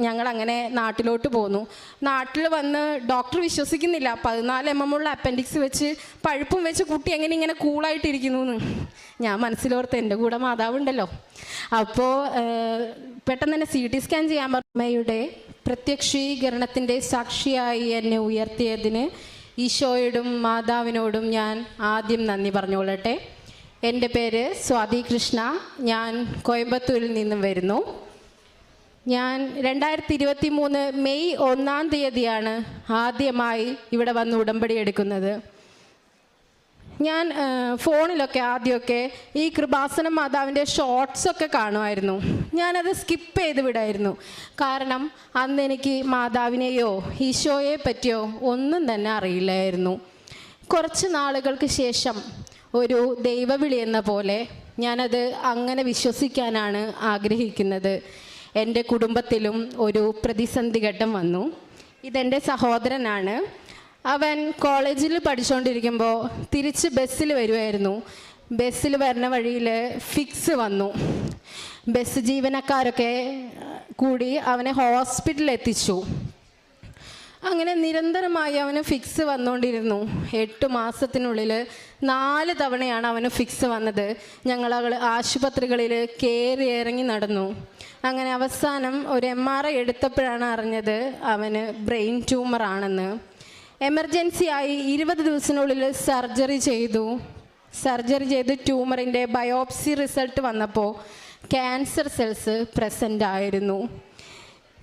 ഞങ്ങളങ്ങനെ നാട്ടിലോട്ട് പോന്നു. നാട്ടിൽ വന്ന് ഡോക്ടർ വിശ്വസിക്കുന്നില്ല, 14 mm ഉള്ള അപ്പൻഡിക്സ് വെച്ച് പഴുപ്പും വെച്ച് കുട്ടി എങ്ങനെ ഇങ്ങനെ കൂളായിട്ടിരിക്കുന്നു എന്ന്. ഞാൻ മനസ്സിലോർത്ത് എൻ്റെ കൂടെ മാതാവുണ്ടല്ലോ. അപ്പോൾ പെട്ടെന്ന് തന്നെ CT സ്കാൻ ചെയ്യാൻ പറഞ്ഞു. അമ്മയുടെ പ്രത്യക്ഷീകരണത്തിൻ്റെ സാക്ഷിയായി എന്നെ ഉയർത്തിയതിന് ഈശോയോടും മാതാവിനോടും ഞാൻ ആദ്യം നന്ദി പറഞ്ഞുകൊള്ളട്ടെ. എൻ്റെ പേര് സ്വാതി കൃഷ്ണ. ഞാൻ കോയമ്പത്തൂരിൽ നിന്നും വരുന്നു. ഞാൻ 2023 മെയ് 1 ആദ്യമായി ഇവിടെ വന്ന് ഉടമ്പടി എടുക്കുന്നത്. ഞാൻ ഫോണിലൊക്കെ ആദ്യമൊക്കെ ഈ കൃപാസന മാതാവിൻ്റെ ഷോർട്സൊക്കെ കാണുമായിരുന്നു. ഞാനത് സ്കിപ്പ് ചെയ്ത് വിടായിരുന്നു. കാരണം അന്ന് എനിക്ക് മാതാവിനെയോ ഈശോയെ പറ്റിയോ ഒന്നും തന്നെ അറിയില്ലായിരുന്നു. കുറച്ച് നാളുകൾക്ക് ശേഷം ഒരു ദൈവവിളി എന്ന പോലെ ഞാനത് അങ്ങനെ വിശ്വസിക്കാനാണ് ആഗ്രഹിക്കുന്നത്. എൻ്റെ കുടുംബത്തിലും ഒരു പ്രതിസന്ധി ഘട്ടം വന്നു. ഇതെൻ്റെ സഹോദരനാണ്. അവൻ കോളേജിൽ പഠിച്ചുകൊണ്ടിരിക്കുമ്പോൾ തിരിച്ച് ബസ്സിൽ വരുമായിരുന്നു. ബസ്സിൽ വരുന്ന വഴിയിൽ ഫിക്സ് വന്നു. ബസ് ജീവനക്കാരൊക്കെ കൂടി അവനെ ഹോസ്പിറ്റലിൽ എത്തിച്ചു. അങ്ങനെ നിരന്തരമായി അവന് ഫിക്സ് വന്നുകൊണ്ടിരുന്നു. 8 മാസത്തിനുള്ളിൽ 4 തവണയാണ് അവന് ഫിക്സ് വന്നത്. ഞങ്ങൾ ആശുപത്രികളിൽ കയറി ഇറങ്ങി നടന്നു. അങ്ങനെ അവസാനം ഒരു MRI എടുത്തപ്പോഴാണ് അറിഞ്ഞത് അവന് ബ്രെയിൻ ട്യൂമറാണെന്ന്. എമർജൻസി ആയി 20 ദിവസത്തിനുള്ളിൽ സർജറി ചെയ്ത് ട്യൂമറിൻ്റെ ബയോപ്സി റിസൾട്ട് വന്നപ്പോൾ ക്യാൻസർ സെൽസ് പ്രസൻ്റ് ആയിരുന്നു.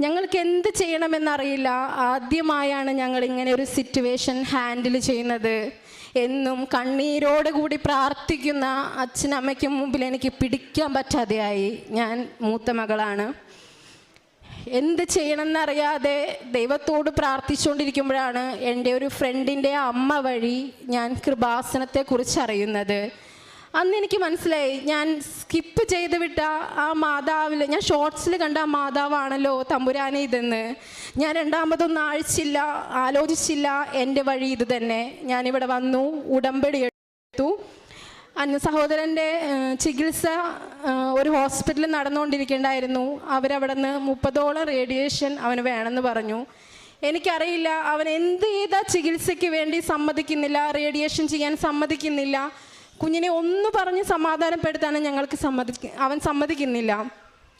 ഞങ്ങൾക്ക് എന്ത് ചെയ്യണമെന്നറിയില്ല. ആദ്യമായാണ് ഞങ്ങൾ ഇങ്ങനെ ഒരു സിറ്റുവേഷൻ ഹാൻഡിൽ ചെയ്യുന്നത്. എന്നും കണ്ണീരോട് കൂടി പ്രാർത്ഥിക്കുന്ന അച്ഛനമ്മയ്ക്കും മുമ്പിൽ എനിക്ക് പിടിക്കാൻ പറ്റാതെയായി. ഞാൻ മൂത്ത മകളാണ്. എന്ത് ചെയ്യണമെന്നറിയാതെ ദൈവത്തോട് പ്രാർത്ഥിച്ചുകൊണ്ടിരിക്കുമ്പോഴാണ് എൻ്റെ ഒരു ഫ്രണ്ടിൻ്റെ അമ്മ വഴി ഞാൻ കൃപാസനത്തെക്കുറിച്ച് അറിയുന്നത്. അന്ന് എനിക്ക് മനസ്സിലായി, ഞാൻ സ്കിപ്പ് ചെയ്ത് വിട്ട ആ മാതാവിൽ, ഞാൻ ഷോർട്സിൽ കണ്ട ആ മാതാവാണല്ലോ തമ്പുരാനെ ഇതെന്ന്. ഞാൻ രണ്ടാമതൊന്നും ആലോചിച്ചില്ല. എൻ്റെ വഴി ഇത് തന്നെ. ഞാനിവിടെ വന്നു, ഉടമ്പടി എടുത്തു. അന്ന് സഹോദരൻ്റെ ചികിത്സ ഒരു ഹോസ്പിറ്റലിൽ നടന്നുകൊണ്ടിരിക്കേണ്ടായിരുന്നു. അവരവിടെ നിന്ന് 30ഓളം റേഡിയേഷൻ അവന് വേണമെന്ന് പറഞ്ഞു. എനിക്കറിയില്ല അവൻ എന്ത് ചെയ്താ ചികിത്സയ്ക്ക് വേണ്ടി സമ്മതിക്കുന്നില്ല, റേഡിയേഷൻ ചെയ്യാൻ സമ്മതിക്കുന്നില്ല. കുഞ്ഞിനെ ഒന്ന് പറഞ്ഞ് സമാധാനപ്പെടുത്താനും അവൻ സമ്മതിക്കുന്നില്ല.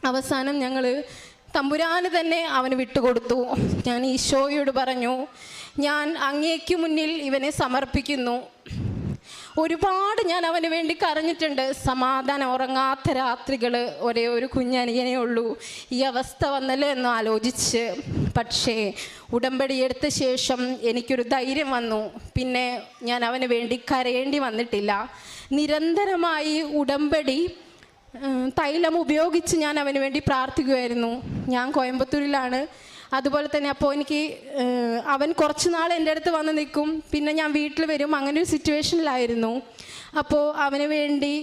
അവസാനം ഞങ്ങൾ തമ്പുരാന് തന്നെ അവന് വിട്ടുകൊടുത്തു. ഞാൻ ഈശോയോട് പറഞ്ഞു, ഞാൻ അങ്ങേക്ക് മുന്നിൽ ഇവനെ സമർപ്പിക്കുന്നു. ഒരുപാട് ഞാൻ അവന് വേണ്ടി കരഞ്ഞിട്ടുണ്ട്. സമാധാനം ഉറങ്ങാത്ത രാത്രികൾ. ഒരേ ഒരു കുഞ്ഞനിയനേ ഉള്ളൂ. ഈ അവസ്ഥ വന്നല്ലോ എന്ന് ആലോചിച്ച്. പക്ഷേ ഉടമ്പടി എടുത്ത ശേഷം എനിക്കൊരു ധൈര്യം വന്നു. പിന്നെ ഞാൻ അവന് വേണ്ടി കരയേണ്ടി വന്നിട്ടില്ല. നിരന്തരമായി ഉടമ്പടി തൈലം ഉപയോഗിച്ച് ഞാൻ അവന് വേണ്ടി പ്രാർത്ഥിക്കുമായിരുന്നു. ഞാൻ കോയമ്പത്തൂരിലാണ്. അതുപോലെ തന്നെ അപ്പോൾ എനിക്ക് അവൻ കുറച്ച് നാൾ എൻ്റെ അടുത്ത് വന്ന് നിൽക്കും, പിന്നെ ഞാൻ വീട്ടിൽ വരും. അങ്ങനെ ഒരു സിറ്റുവേഷനിലായിരുന്നു. അപ്പോൾ അവന് വേണ്ടി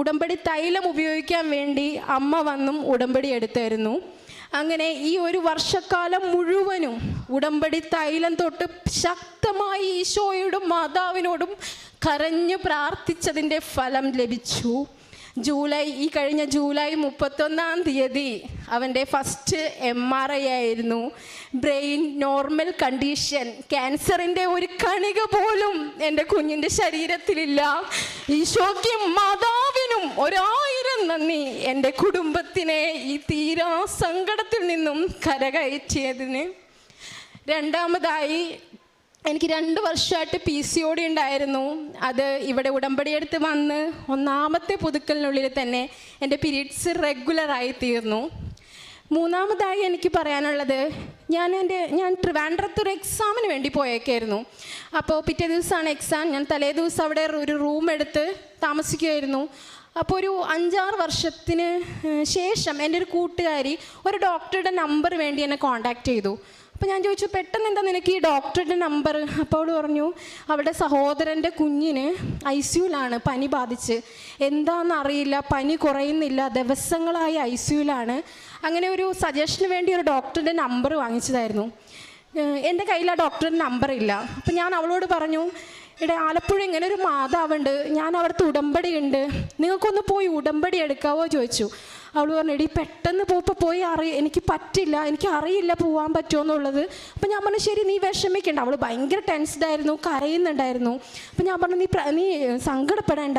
ഉടമ്പടി തൈലം ഉപയോഗിക്കാൻ വേണ്ടി അമ്മ വന്നും ഉടമ്പടി എടുത്തായിരുന്നു. അങ്ങനെ ഈ ഒരു വർഷക്കാലം മുഴുവനും ഉടമ്പടി തൈലം തൊട്ട് ശക്തമായി ഈശോയോടും മാതാവിനോടും കരഞ്ഞു പ്രാർത്ഥിച്ചതിൻ്റെ ഫലം ലഭിച്ചു. ഈ കഴിഞ്ഞ ജൂലൈ 31 അവൻ്റെ ഫസ്റ്റ് MRI ആയിരുന്നു. Brain normal condition. ക്യാൻസറിൻ്റെ ഒരു കണിക പോലും എൻ്റെ കുഞ്ഞിൻ്റെ ശരീരത്തിലില്ല. ഈശോയ്ക്കും മാതാവിനും 1000 നന്ദി. എൻ്റെ കുടുംബത്തിനെ ഈ തീരാ സങ്കടത്തിൽ നിന്നും കരകയറ്റിയതിന്. രണ്ടാമതായി എനിക്ക് 2 വർഷമായിട്ട് PCOD ഉണ്ടായിരുന്നു. അത് ഇവിടെ ഉടമ്പടി എടുത്ത് വന്ന് 1ാമത്തെ പുതുക്കലിനുള്ളിൽ തന്നെ എൻ്റെ പീരീഡ്സ് റെഗുലറായി തീർന്നു. മൂന്നാമതായി എനിക്ക് പറയാനുള്ളത്, ഞാൻ ട്രിവാൻഡ്രത്തൊരു എക്സാമിന് വേണ്ടി പോയേക്കായിരുന്നു. അപ്പോൾ പിറ്റേ ദിവസമാണ് എക്സാം. ഞാൻ തലേ ദിവസം അവിടെ ഒരു റൂം എടുത്ത് താമസിക്കുമായിരുന്നു. അപ്പോൾ ഒരു 5-6 വർഷത്തിന് ശേഷം എൻ്റെ ഒരു കൂട്ടുകാരി ഒരു ഡോക്ടറുടെ നമ്പർ വേണ്ടി എന്നെ കോൺടാക്റ്റ് ചെയ്തു. അപ്പോൾ ഞാൻ ചോദിച്ചു, പെട്ടെന്ന് എന്താ നിനക്ക് ഈ ഡോക്ടറുടെ നമ്പർ? അപ്പോൾ അവൾ പറഞ്ഞു, അവളുടെ സഹോദരൻ്റെ കുഞ്ഞിന് ICUവിലാണ്, പനി ബാധിച്ച്. എന്താണെന്നറിയില്ല, പനി കുറയുന്നില്ല, ദിവസങ്ങളായി ICUവിലാണ്. അങ്ങനെ ഒരു സജഷന് വേണ്ടി ഒരു ഡോക്ടറുടെ നമ്പർ വാങ്ങിച്ചതായിരുന്നു. എൻ്റെ കയ്യിൽ ആ ഡോക്ടറുടെ നമ്പർ ഇല്ല. അപ്പം ഞാൻ അവളോട് പറഞ്ഞു, ആലപ്പുഴ ഇങ്ങനെ ഒരു മാതാവുണ്ട്, ഞാൻ അവിടുത്തെ ഉടമ്പടി ഉണ്ട്, നിങ്ങൾക്കൊന്ന് പോയി ഉടമ്പടി എടുക്കാവോ ചോദിച്ചു. അവൾ പറഞ്ഞു എടി പെട്ടെന്ന് പോയി എനിക്ക് പറ്റില്ല, എനിക്ക് അറിയില്ല പോകാൻ പറ്റുമോ എന്നുള്ളത്. അപ്പം ഞാൻ പറഞ്ഞു ശരി നീ വിഷമിക്കണ്ട. അവൾ ഭയങ്കര ടെൻസ്ഡായിരുന്നു, കരയുന്നുണ്ടായിരുന്നു. അപ്പം ഞാൻ പറഞ്ഞു നീ സങ്കടപ്പെടേണ്ട,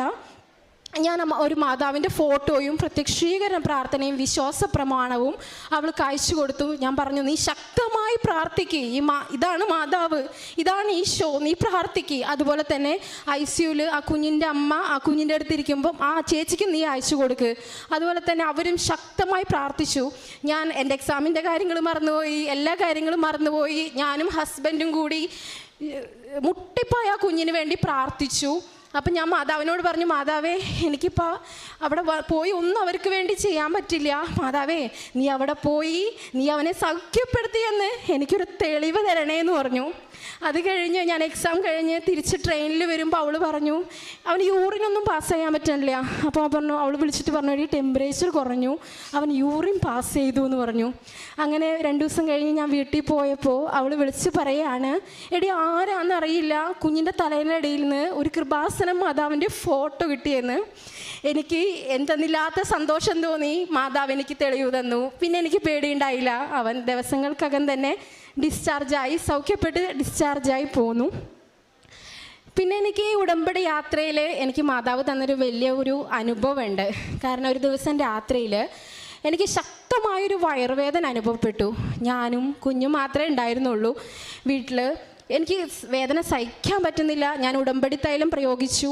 ഞാൻ ഒരു മാതാവിൻ്റെ ഫോട്ടോയും പ്രത്യക്ഷീകരണ പ്രാർത്ഥനയും വിശ്വാസ പ്രമാണവും അവൾക്ക് അയച്ചു കൊടുത്തു. ഞാൻ പറഞ്ഞു നീ ശക്തമായി പ്രാർത്ഥിക്കുക, ഇതാണ് മാതാവ്, ഇതാണ് ഈശോ, നീ പ്രാർത്ഥിക്കുക. അതുപോലെ തന്നെ ICUവിൽ ആ കുഞ്ഞിൻ്റെ അമ്മ ആ കുഞ്ഞിൻ്റെ അടുത്തിരിക്കുമ്പം ആ ചേച്ചിക്ക് നീ അയച്ചു കൊടുക്ക്. അതുപോലെ തന്നെ അവരും ശക്തമായി പ്രാർത്ഥിച്ചു. ഞാൻ എൻ്റെ എക്സാമിൻ്റെ കാര്യങ്ങൾ മറന്നുപോയി, എല്ലാ കാര്യങ്ങളും മറന്നുപോയി. ഞാനും ഹസ്ബൻഡും കൂടി മുട്ടിപ്പോയി ആ കുഞ്ഞിന് വേണ്ടി പ്രാർത്ഥിച്ചു. അപ്പം ഞാൻ മാതാവിനോട് പറഞ്ഞു മാതാവേ എനിക്കിപ്പോൾ അവിടെ പോയി ഒന്നും അവർക്ക് വേണ്ടി ചെയ്യാൻ പറ്റില്ല, മാതാവേ നീ അവിടെ പോയി നീ അവനെ സൗഖ്യപ്പെടുത്തിയെന്ന് എനിക്കൊരു തെളിവ് തരണേന്ന് പറഞ്ഞു. അത് കഴിഞ്ഞ് ഞാൻ എക്സാം കഴിഞ്ഞ് തിരിച്ച് ട്രെയിനിൽ വരുമ്പോൾ അവൾ പറഞ്ഞു അവന് യൂറിനൊന്നും പാസ് ചെയ്യാൻ പറ്റില്ല. അപ്പോൾ അവൾ വിളിച്ചിട്ട് പറഞ്ഞു എടി ടെമ്പറേച്ചർ കുറഞ്ഞു, അവൻ യൂറിൻ പാസ് ചെയ്തു എന്ന് പറഞ്ഞു. അങ്ങനെ 2 ദിവസം കഴിഞ്ഞ് ഞാൻ വീട്ടിൽ പോയപ്പോൾ അവൾ വിളിച്ച് പറയാണ് എടി ആരാന്നറിയില്ല കുഞ്ഞിൻ്റെ തലയിലടിയിൽ നിന്ന് ഒരു കൃപാസനം മാതാവിൻ്റെ ഫോട്ടോ കിട്ടിയെന്ന്. എനിക്ക് എന്തെന്നില്ലാത്ത സന്തോഷം തോന്നി. മാതാവ് എനിക്ക് തെളിവ് തന്നു. പിന്നെ എനിക്ക് പേടിയുണ്ടായില്ല. അവൻ ദിവസങ്ങൾക്കകം തന്നെ ഡിസ്ചാർജായി, സൗഖ്യപ്പെട്ട് ഡിസ്ചാർജായി പോന്നു. പിന്നെ എനിക്ക് ഈ ഉടമ്പടി യാത്രയിൽ എനിക്ക് മാതാവ് തന്നൊരു വലിയൊരു അനുഭവമുണ്ട്. കാരണം ഒരു ദിവസം രാത്രിയിൽ എനിക്ക് ശക്തമായൊരു വയറുവേദന അനുഭവപ്പെട്ടു. ഞാനും കുഞ്ഞും മാത്രമേ ഉണ്ടായിരുന്നുള്ളൂ വീട്ടിൽ. എനിക്ക് വേദന സഹിക്കാൻ പറ്റുന്നില്ല. ഞാൻ ഉടമ്പടി തൈലം പ്രയോഗിച്ചു.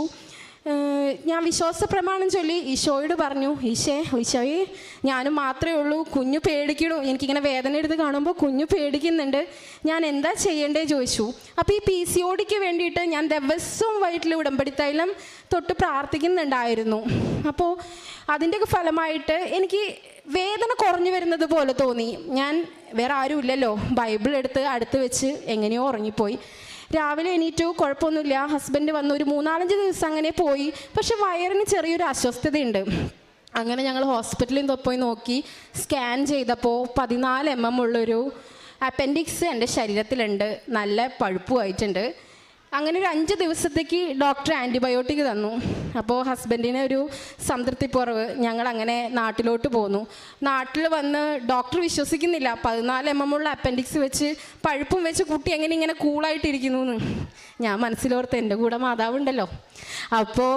ഞാൻ വിശ്വാസ പ്രമാണം ചൊല്ലി ഈശോയോട് പറഞ്ഞു ഈശോയെ ഞാനും മാത്രമേ ഉള്ളൂ, കുഞ്ഞു പേടിക്കണു, എനിക്കിങ്ങനെ വേദന എടുത്ത് കാണുമ്പോൾ കുഞ്ഞു പേടിക്കുന്നുണ്ട്, ഞാൻ എന്താ ചെയ്യേണ്ടേ ചോദിച്ചു. അപ്പോൾ ഈ PCODക്ക് വേണ്ടിയിട്ട് ഞാൻ ദിവസവും വൈകിട്ടിൽ ഉടമ്പടി തൈലം തൊട്ട് പ്രാർത്ഥിക്കുന്നുണ്ടായിരുന്നു. അപ്പോൾ അതിൻ്റെയൊക്കെ ഫലമായിട്ട് എനിക്ക് വേദന കുറഞ്ഞു വരുന്നത് പോലെ തോന്നി. ഞാൻ വേറെ ആരും ഇല്ലല്ലോ, ബൈബിൾ എടുത്ത് അടുത്ത് വെച്ച് എങ്ങനെയോ ഉറങ്ങിപ്പോയി. രാവിലെ എണീറ്റു, കുഴപ്പമൊന്നുമില്ല. ഹസ്ബൻഡ് വന്നു, ഒരു 3-4 ദിവസം അങ്ങനെ പോയി. പക്ഷെ വയറിന് ചെറിയൊരു അസ്വസ്ഥതയുണ്ട്. അങ്ങനെ ഞങ്ങൾ ഹോസ്പിറ്റലിൽ പോയി നോക്കി. സ്കാൻ ചെയ്തപ്പോൾ 14 mm ഉള്ളൊരു അപ്പൻഡിക്സ് എൻ്റെ ശരീരത്തിലുണ്ട്, നല്ല പഴുപ്പുമായിട്ടുണ്ട്. അങ്ങനെ ഒരു 5 ദിവസത്തേക്ക് ഡോക്ടർ ആൻറ്റിബയോട്ടിക് തന്നു. അപ്പോൾ ഹസ്ബൻഡിന് ഒരു സംതൃപ്തിക്കുറവ്, ഞങ്ങളങ്ങനെ നാട്ടിലോട്ട് പോന്നു. നാട്ടിൽ വന്ന് ഡോക്ടർ വിശ്വസിക്കുന്നില്ല 14 mm ഉള്ള അപ്പൻഡിക്സ് വെച്ച് പഴുപ്പും വെച്ച് കുട്ടി എങ്ങനെ ഇങ്ങനെ കൂളായിട്ടിരിക്കുന്നു എന്ന്. ഞാൻ മനസ്സിലോർത്ത് എൻ്റെ കൂടെ മാതാവുണ്ടല്ലോ. അപ്പോൾ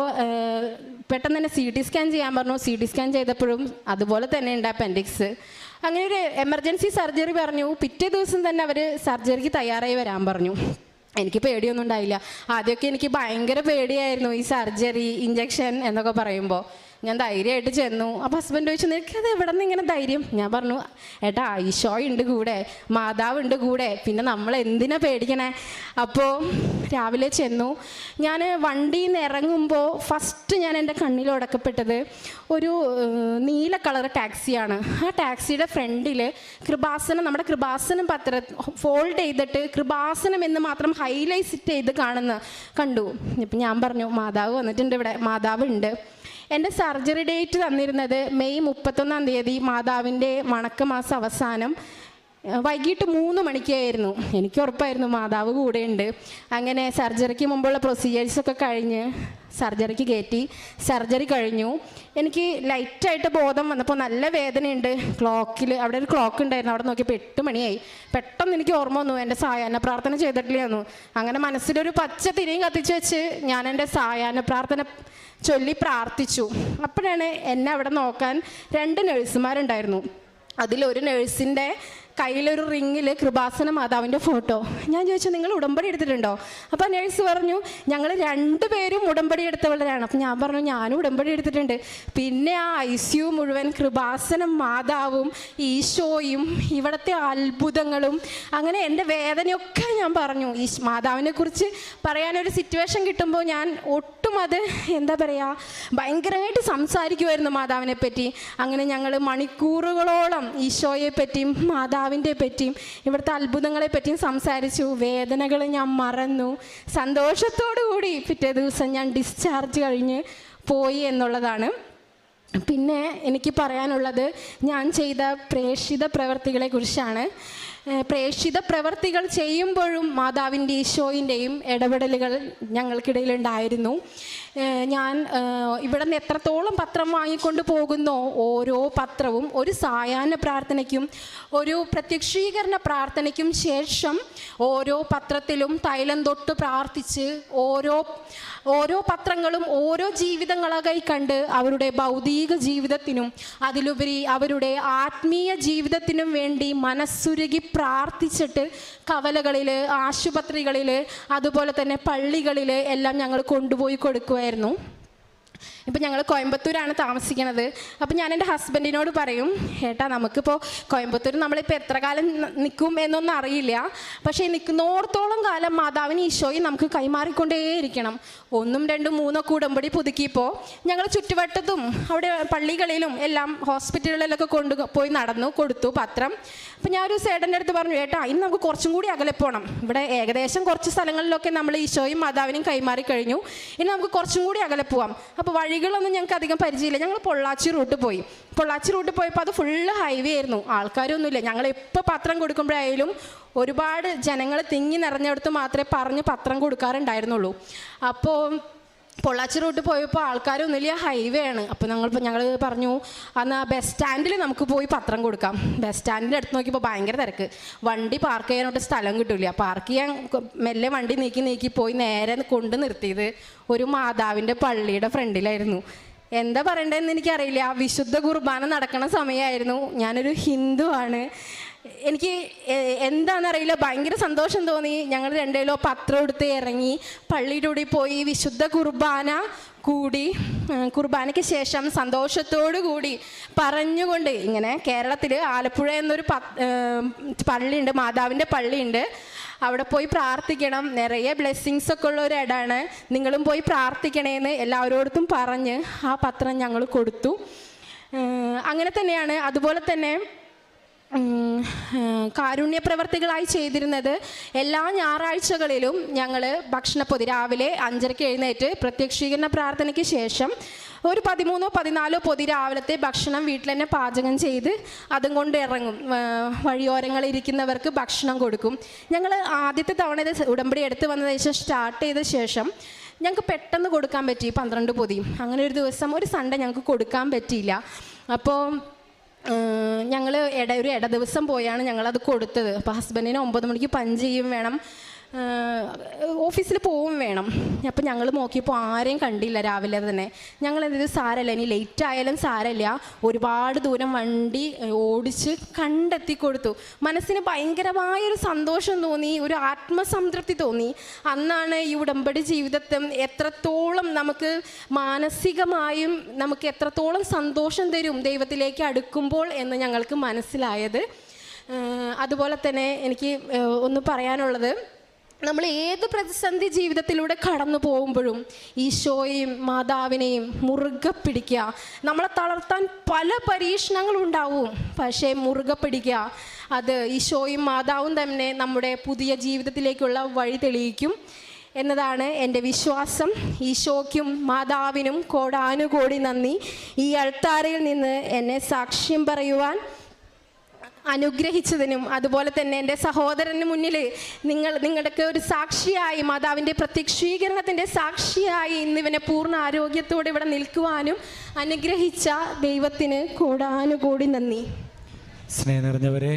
പെട്ടെന്ന് തന്നെ CT സ്കാൻ ചെയ്യാൻ പറഞ്ഞു. CT സ്കാൻ ചെയ്തപ്പോഴും അതുപോലെ തന്നെ ഉണ്ട് അപ്പൻഡിക്സ്. അങ്ങനെ ഒരു എമർജൻസി സർജറി പറഞ്ഞു. പിറ്റേ ദിവസം തന്നെ അവർ സർജറിക്ക് തയ്യാറായി വരാൻ പറഞ്ഞു. എനിക്ക് പേടിയൊന്നും ഉണ്ടായില്ല. ആദ്യമൊക്കെ എനിക്ക് ഭയങ്കര പേടിയായിരുന്നു ഈ സർജറി, ഇഞ്ചക്ഷൻ എന്നൊക്കെ പറയുമ്പോൾ. ഞാൻ ധൈര്യമായിട്ട് ചെന്നു. അപ്പോൾ ഹസ്ബൻഡ് ചോദിച്ചു നിനക്കത് എവിടെ നിന്ന് ഇങ്ങനെ ധൈര്യം? ഞാൻ പറഞ്ഞു ഏട്ടാ ഈശോ ഉണ്ട് കൂടെ, മാതാവ് ഉണ്ട് കൂടെ, പിന്നെ നമ്മൾ എന്തിനാ പേടിക്കണേ. അപ്പോൾ രാവിലെ ചെന്നു. ഞാൻ വണ്ടിയിൽ നിന്ന് ഇറങ്ങുമ്പോൾ ഫസ്റ്റ് ഞാൻ എൻ്റെ കണ്ണിൽ ഉടക്കപ്പെട്ടത് ഒരു നീല കളർ ടാക്സിയാണ്. ആ ടാക്സിയുടെ ഫ്രണ്ടിൽ കൃപാസനം, നമ്മുടെ കൃപാസനം പത്രം ഫോൾഡ് ചെയ്തിട്ട് കൃപാസനം എന്ന് മാത്രം ഹൈലൈറ്റ് ചെയ്ത് കണ്ടു. ഇപ്പം ഞാൻ പറഞ്ഞു മാതാവ് വന്നിട്ടുണ്ട് ഇവിടെ, മാതാവ് ഉണ്ട്. എൻ്റെ സർജറി ഡേറ്റ് തന്നിരുന്നത് മെയ് 31-ാം തീയതി, മാതാവിൻ്റെ മണക്കമാസം അവസാനം വൈകിട്ട് 3 മണിക്കായിരുന്നു. എനിക്ക് ഉറപ്പായിരുന്നു മാതാവ് കൂടെയുണ്ട്. അങ്ങനെ സർജറിക്ക് മുമ്പുള്ള പ്രൊസീജിയേഴ്സൊക്കെ കഴിഞ്ഞ് സർജറിക്ക് കയറ്റി. സർജറി കഴിഞ്ഞു. എനിക്ക് ലൈറ്റായിട്ട് ബോധം വന്നപ്പോൾ നല്ല വേദനയുണ്ട്. ക്ലോക്കിൽ അവിടെ ഒരു ക്ലോക്ക് ഉണ്ടായിരുന്നു, അവിടെ നോക്കിയപ്പോൾ 8 മണിയായി. പെട്ടെന്ന് എനിക്ക് ഓർമ്മ വന്നു എൻ്റെ സായാഹ്ന പ്രാർത്ഥന ചെയ്തിട്ടില്ലായിരുന്നു. അങ്ങനെ മനസ്സിലൊരു പച്ച തിരിയും കത്തിച്ച് വെച്ച് ഞാൻ എൻ്റെ സായാഹ്ന പ്രാർത്ഥന ചൊല്ലി പ്രാർത്ഥിച്ചു. അപ്പോഴാണ് എന്നെ അവിടെ നോക്കാൻ 2 നഴ്സുമാരുണ്ടായിരുന്നു. അതിലൊരു നഴ്സിൻ്റെ കയ്യിലൊരു റിങ്ങിൽ കൃപാസന മാതാവിൻ്റെ ഫോട്ടോ. ഞാൻ ചോദിച്ചു നിങ്ങൾ ഉടമ്പടി എടുത്തിട്ടുണ്ടോ? അപ്പോൾ നഴ്സ് പറഞ്ഞു ഞങ്ങൾ 2 പേരും ഉടമ്പടി എടുത്തവരാണ്. അപ്പം ഞാൻ പറഞ്ഞു ഞാനും ഉടമ്പടി എടുത്തിട്ടുണ്ട്. പിന്നെ ആ ICU മുഴുവൻ കൃപാസനം മാതാവും ഈശോയും ഇവിടുത്തെ അത്ഭുതങ്ങളും, അങ്ങനെ എൻ്റെ വേദനയൊക്കെ ഞാൻ പറഞ്ഞു. ഈ മാതാവിനെ കുറിച്ച് പറയാനൊരു സിറ്റുവേഷൻ കിട്ടുമ്പോൾ ഞാൻ ഒട്ടും അത് എന്താ പറയുക ഭയങ്കരമായിട്ട് സംസാരിക്കുമായിരുന്നു മാതാവിനെ പറ്റി. അങ്ങനെ ഞങ്ങൾ മണിക്കൂറുകളോളം ഈശോയെ പറ്റിയും മാതാവിൻ്റെ പറ്റിയും ഇവിടുത്തെ അത്ഭുതങ്ങളെ പറ്റിയും സംസാരിച്ചു. വേദനകൾ ഞാൻ മറന്നു. സന്തോഷത്തോടു കൂടി പിറ്റേ ദിവസം ഞാൻ ഡിസ്ചാർജ് കഴിഞ്ഞ് പോയി എന്നുള്ളതാണ്. പിന്നെ എനിക്ക് പറയാനുള്ളത് ഞാൻ ചെയ്ത പ്രേക്ഷിത പ്രവർത്തികളെ കുറിച്ചാണ്. പ്രേക്ഷിത പ്രവർത്തികൾ ചെയ്യുമ്പോഴും മാതാവിൻ്റെ ഈശോയിൻ്റെയും ഇടപെടലുകൾ ഞങ്ങൾക്കിടയിലുണ്ടായിരുന്നു. ഞാൻ ഇവിടെ നിന്ന് എത്രത്തോളം പത്രം വാങ്ങിക്കൊണ്ട് പോകുന്നോ ഓരോ പത്രവും ഒരു സായാഹ്ന പ്രാർത്ഥനയ്ക്കും ഒരു പ്രത്യക്ഷീകരണ പ്രാർത്ഥനയ്ക്കും ശേഷം ഓരോ പത്രത്തിലും തൈലം തൊട്ട് പ്രാർത്ഥിച്ച് ഓരോ പത്രങ്ങളും ഓരോ ജീവിതങ്ങളായി കണ്ട് അവരുടെ ഭൗതിക ജീവിതത്തിനും അതിലുപരി അവരുടെ ആത്മീയ ജീവിതത്തിനും വേണ്ടി മനസ്സുരുകി പ്രാർത്ഥിച്ചിട്ട് കവലകളിൽ, ആശുപത്രികളിൽ, അതുപോലെ തന്നെ പള്ളികളിൽ എല്ലാം ഞങ്ങൾ കൊണ്ടുപോയി കൊടുക്കുമായിരുന്നു. ഇപ്പം ഞങ്ങൾ കോയമ്പത്തൂരാണ് താമസിക്കുന്നത്. അപ്പം ഞാൻ എൻ്റെ ഹസ്ബൻഡിനോട് പറയും, ഏട്ടാ നമുക്കിപ്പോൾ കോയമ്പത്തൂർ നമ്മളിപ്പോൾ എത്ര കാലം നിൽക്കും എന്നൊന്നും അറിയില്ല, പക്ഷേ നിൽക്കുന്നോടത്തോളം കാലം മാതാവിന് ഈശോയും നമുക്ക് കൈമാറിക്കൊണ്ടേയിരിക്കണം. 1, 2, 3 ഉടമ്പടി പുതുക്കിയപ്പോൾ ഞങ്ങൾ ചുറ്റുവട്ടത്തും അവിടെ പള്ളികളിലും എല്ലാം ഹോസ്പിറ്റലുകളിലൊക്കെ കൊണ്ടുപോയി നടന്നു കൊടുത്തു പത്രം. അപ്പം ഞാൻ ഒരു സേടൻ്റെ അടുത്ത് പറഞ്ഞു, ഏട്ടാ ഇനി നമുക്ക് കുറച്ചും കൂടി അകലെ പോകണം, ഇവിടെ ഏകദേശം കുറച്ച് സ്ഥലങ്ങളിലൊക്കെ നമ്മൾ ഈശോയും മാതാവിനും കൈമാറി കഴിഞ്ഞു, ഇനി നമുക്ക് കുറച്ചും കൂടി അകലെ പോവാം. അപ്പോൾ വഴികളൊന്നും ഞങ്ങൾക്ക് അധികം പരിചയമില്ല. ഞങ്ങൾ പൊള്ളാച്ചി റൂട്ട് പോയപ്പോൾ അത് ഫുള്ള് ഹൈവേ ആയിരുന്നു, ആൾക്കാരൊന്നുമില്ല. ഞങ്ങൾ എപ്പോൾ പത്രം കൊടുക്കുമ്പോഴായാലും ഒരുപാട് ജനങ്ങൾ തിങ്ങി നിറഞ്ഞെടുത്ത് മാത്രമേ പറഞ്ഞ് പത്രം കൊടുക്കാറുണ്ടായിരുന്നുള്ളൂ. അപ്പോൾ പൊള്ളാച്ചി റൂട്ട് പോയപ്പോൾ ആൾക്കാരൊന്നുമില്ല, ഹൈവേ ആണ്. അപ്പോൾ ഞങ്ങൾ പറഞ്ഞു എന്നാൽ ബസ് സ്റ്റാൻഡിൽ നമുക്ക് പോയി പത്രം കൊടുക്കാം. ബസ് സ്റ്റാൻഡിൻ്റെ അടുത്ത് നോക്കിയപ്പോൾ ഭയങ്കര തിരക്ക്, വണ്ടി പാർക്ക് ചെയ്യാനായിട്ട് സ്ഥലം കിട്ടില്ല. പാർക്ക് ചെയ്യാൻ മെല്ലെ വണ്ടി നീക്കി പോയി നേരെ കൊണ്ട് നിർത്തിയത് ഒരു മാതാവിൻ്റെ പള്ളിയുടെ ഫ്രണ്ടിലായിരുന്നു. എന്താ പറയണ്ടതെന്ന് എനിക്കറിയില്ല. വിശുദ്ധ കുർബാന നടക്കുന്ന സമയമായിരുന്നു. ഞാനൊരു ഹിന്ദു ആണ്. എനിക്ക് എന്താണെന്നറിയില്ല, ഭയങ്കര സന്തോഷം തോന്നി. ഞങ്ങൾ 2 കിലോ പത്രം എടുത്ത് ഇറങ്ങി പള്ളിയുടെ പോയി വിശുദ്ധ കുർബാന കൂടി. കുർബാനയ്ക്ക് ശേഷം സന്തോഷത്തോടു കൂടി പറഞ്ഞുകൊണ്ട് ഇങ്ങനെ കേരളത്തിൽ ആലപ്പുഴ എന്നൊരു പള്ളിയുണ്ട്, മാതാവിൻ്റെ പള്ളിയുണ്ട്, അവിടെ പോയി പ്രാർത്ഥിക്കണം, നിറയെ ബ്ലെസ്സിങ്സ് ഒക്കെ ഉള്ള ഒരു ഇടമാണ്, നിങ്ങളും പോയി പ്രാർത്ഥിക്കണേന്ന് എല്ലാവരോടത്തും പറഞ്ഞ് ആ പത്രം ഞങ്ങൾ കൊടുത്തു. അങ്ങനെ തന്നെയാണ്. അതുപോലെ തന്നെ കാരുണ്യ പ്രവർത്തികളായി ചെയ്തിരുന്നത് എല്ലാ ഞായറാഴ്ചകളിലും ഞങ്ങൾ ഭക്ഷണപ്പൊതി രാവിലെ 5:30 എഴുന്നേറ്റ് പ്രത്യക്ഷീകരണ പ്രാർത്ഥനയ്ക്ക് ശേഷം ഒരു 13-14 പൊതി രാവിലത്തെ ഭക്ഷണം വീട്ടിൽ തന്നെ പാചകം ചെയ്ത് അതും കൊണ്ട് ഇറങ്ങും. വഴിയോരങ്ങളിൽ ഇരിക്കുന്നവർക്ക് ഭക്ഷണം കൊടുക്കും. ഞങ്ങൾ ആദ്യത്തെ തവണ ഇത് ഉടമ്പടി എടുത്ത് വന്നതിന് ശേഷം സ്റ്റാർട്ട് ചെയ്ത ശേഷം ഞങ്ങൾക്ക് പെട്ടെന്ന് കൊടുക്കാൻ പറ്റി 12 പൊതി. അങ്ങനെ ഒരു ദിവസം ഒരു സൺഡേ ഞങ്ങൾക്ക് കൊടുക്കാൻ പറ്റിയില്ല. അപ്പോൾ ഞങ്ങൾ ഒരു ഇട ദിവസം പോയാണ് ഞങ്ങളത് കൊടുത്തത്. അപ്പോൾ ഹസ്ബൻഡിന് 9 മണിക്ക് പഞ്ച് ചെയ്യും വേണം, ഓഫീസിൽ പോവും വേണം. അപ്പോൾ ഞങ്ങൾ നോക്കിയപ്പോൾ ആരെയും കണ്ടില്ല രാവിലെ തന്നെ. ഞങ്ങൾ എന്ത് സാരമില്ല, ഇനി ലേറ്റ് ആയാലും സാരമില്ല, ഒരുപാട് ദൂരം വണ്ടി ഓടിച്ച് കണ്ടെത്തി കൊടുത്തു. മനസ്സിന് ഭയങ്കരമായൊരു സന്തോഷം തോന്നി, ഒരു ആത്മസംതൃപ്തി തോന്നി. അന്നാണ് ഈ ഉടമ്പടി ജീവിതത്തെ എത്രത്തോളം നമുക്ക് മാനസികമായും നമുക്ക് എത്രത്തോളം സന്തോഷം തരും ദൈവത്തിലേക്ക് അടുക്കുമ്പോൾ എന്ന് ഞങ്ങൾക്ക് മനസ്സിലായത്. അതുപോലെ തന്നെ എനിക്ക് ഒന്ന് പറയാനുള്ളത്, നമ്മൾ ഏത് പ്രതിസന്ധി ജീവിതത്തിലൂടെ കടന്നു പോകുമ്പോഴും ഈശോയെയും മാതാവിനെയും മുറുകെ പിടിക്കുക. നമ്മളെ തളർത്താൻ പല പരീക്ഷണങ്ങളുണ്ടാവും, പക്ഷേ മുറുകെ പിടിക്കുക. അത് ഈശോയും മാതാവും തന്നെ നമ്മുടെ പുതിയ ജീവിതത്തിലേക്കുള്ള വഴി തെളിയിക്കും എന്നതാണ് എൻ്റെ വിശ്വാസം. ഈശോയ്ക്കും മാതാവിനും കോടാനുകോടി നന്ദി. ഈ അൾത്താരയിൽ നിന്ന് എന്നെ സാക്ഷ്യം പറയുവാൻ അനുഗ്രഹിച്ചതിനും അതുപോലെ തന്നെ എൻ്റെ സഹോദരന് മുന്നിൽ നിങ്ങളുടെയൊക്കെ ഒരു സാക്ഷിയായി, മാതാവിൻ്റെ പ്രത്യക്ഷീകരണത്തിൻ്റെ സാക്ഷിയായി ഇന്നിവനെ പൂർണ്ണ ആരോഗ്യത്തോടെ ഇവിടെ നിൽക്കുവാനും അനുഗ്രഹിച്ച ദൈവത്തിന് കോടാനുകോടി നന്ദി. സ്നേഹം നിറഞ്ഞവരെ,